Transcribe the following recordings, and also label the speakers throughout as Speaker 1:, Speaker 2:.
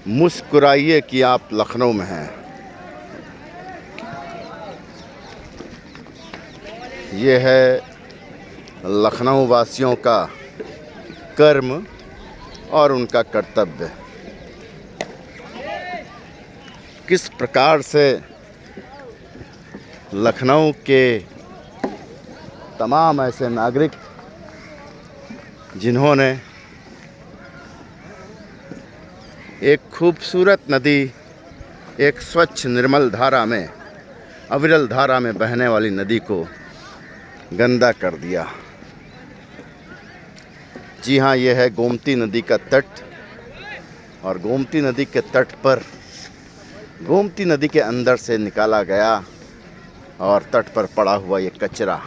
Speaker 1: मुस्कुराइए कि आप लखनऊ में हैं। ये है लखनऊ वासियों का कर्म और उनका कर्तव्य। किस प्रकार से लखनऊ के तमाम ऐसे नागरिक जिन्होंने एक खूबसूरत नदी, एक स्वच्छ निर्मल धारा में, अविरल धारा में बहने वाली नदी को गंदा कर दिया। जी हाँ, यह है गोमती नदी का तट। और गोमती नदी के तट पर गोमती नदी के अंदर से निकाला गया और तट पर पड़ा हुआ ये कचरा।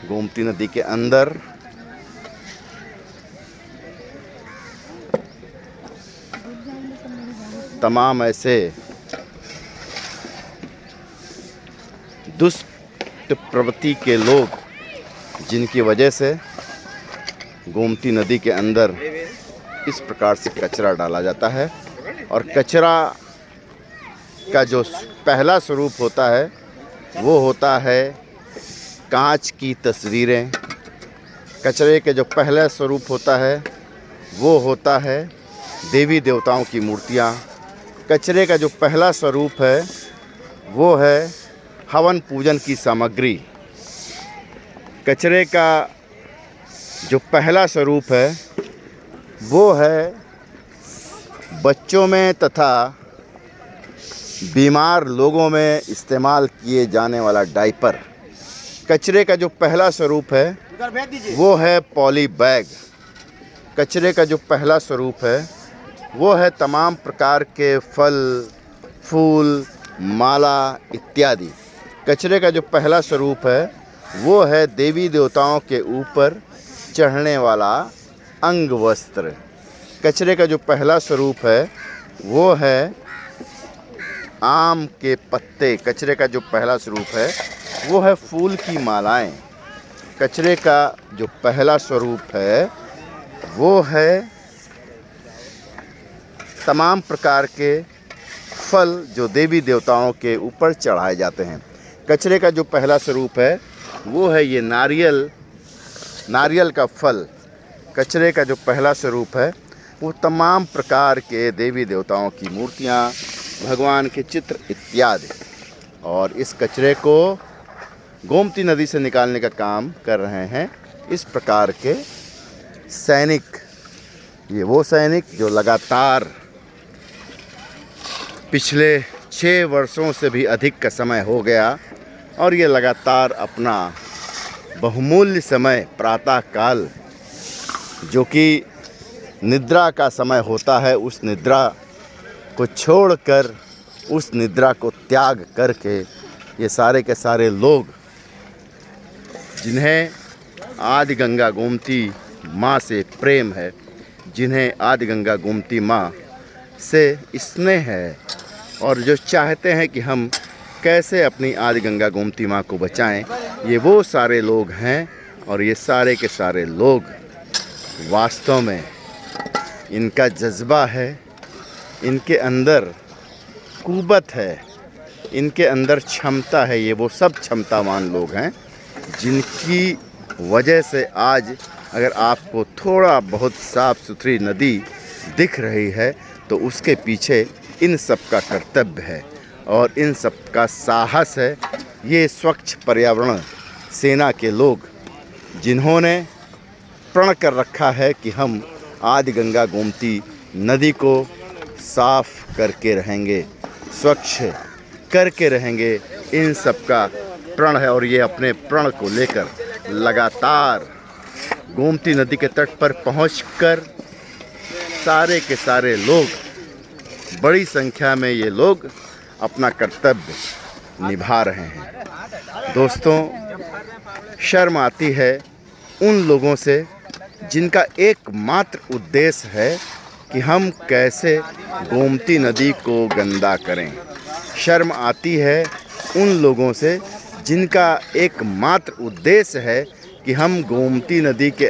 Speaker 1: गोमती नदी के अंदर तमाम ऐसे दुष्ट प्रवृत्ति के लोग, जिनकी वजह से गोमती नदी के अंदर इस प्रकार से कचरा डाला जाता है। और कचरा का जो पहला स्वरूप होता है वो होता है कांच की तस्वीरें। कचरे के जो पहला स्वरूप होता है वो होता है देवी देवताओं की मूर्तियाँ। कचरे का जो पहला स्वरूप है वो है हवन पूजन की सामग्री। कचरे का जो पहला स्वरूप है वो है बच्चों में तथा बीमार लोगों में इस्तेमाल किए जाने वाला डायपर। कचरे का जो पहला स्वरूप है वो है पॉली बैग। कचरे का जो पहला स्वरूप है वो है तमाम प्रकार के फल, फूल, माला इत्यादि। कचरे का जो पहला स्वरूप है वो है देवी देवताओं के ऊपर चढ़ने वाला अंग वस्त्र। कचरे का जो पहला स्वरूप है वो है आम के पत्ते। कचरे का जो पहला स्वरूप है वो है फूल की मालाएं। कचरे का जो पहला स्वरूप है वो है तमाम प्रकार के फल जो देवी देवताओं के ऊपर चढ़ाए जाते हैं। कचरे का जो पहला स्वरूप है वो है ये नारियल का फल। कचरे का जो पहला स्वरूप है वो तमाम प्रकार के देवी देवताओं की मूर्तियाँ, भगवान के चित्र इत्यादि। और इस कचरे को गोमती नदी से निकालने का काम कर रहे हैं इस प्रकार के सैनिक। ये वो सैनिक जो लगातार पिछले 6 वर्षों से भी अधिक का समय हो गया और ये लगातार अपना बहुमूल्य समय प्रातः काल, जो कि निद्रा का समय होता है, उस निद्रा को छोड़कर, उस निद्रा को त्याग करके ये सारे के सारे लोग, जिन्हें आदि गंगा गोमती माँ से प्रेम है, जिन्हें आदि गंगा गोमती माँ से स्नेह है और जो चाहते हैं कि हम कैसे अपनी आदि गंगा गोमती माँ को बचाएं, ये वो सारे लोग हैं। और ये सारे के सारे लोग वास्तव में इनका जज्बा है, इनके अंदर कुव्वत है, इनके अंदर क्षमता है। ये वो सब क्षमतावान लोग हैं जिनकी वजह से आज अगर आपको थोड़ा बहुत साफ़ सुथरी नदी दिख रही है तो उसके पीछे इन सब का कर्तव्य है और इन सब का साहस है। ये स्वच्छ पर्यावरण सेना के लोग, जिन्होंने प्रण कर रखा है कि हम आदि गंगा गोमती नदी को साफ करके रहेंगे, स्वच्छ करके रहेंगे, इन सब का प्रण है। और ये अपने प्रण को लेकर लगातार गोमती नदी के तट पर पहुंचकर सारे के सारे लोग, बड़ी संख्या में ये लोग अपना कर्तव्य निभा रहे हैं। दोस्तों, शर्म आती है उन लोगों से जिनका एकमात्र उद्देश्य है कि हम कैसे गोमती नदी को गंदा करें। शर्म आती है उन लोगों से जिनका एकमात्र उद्देश्य है कि हम गोमती नदी के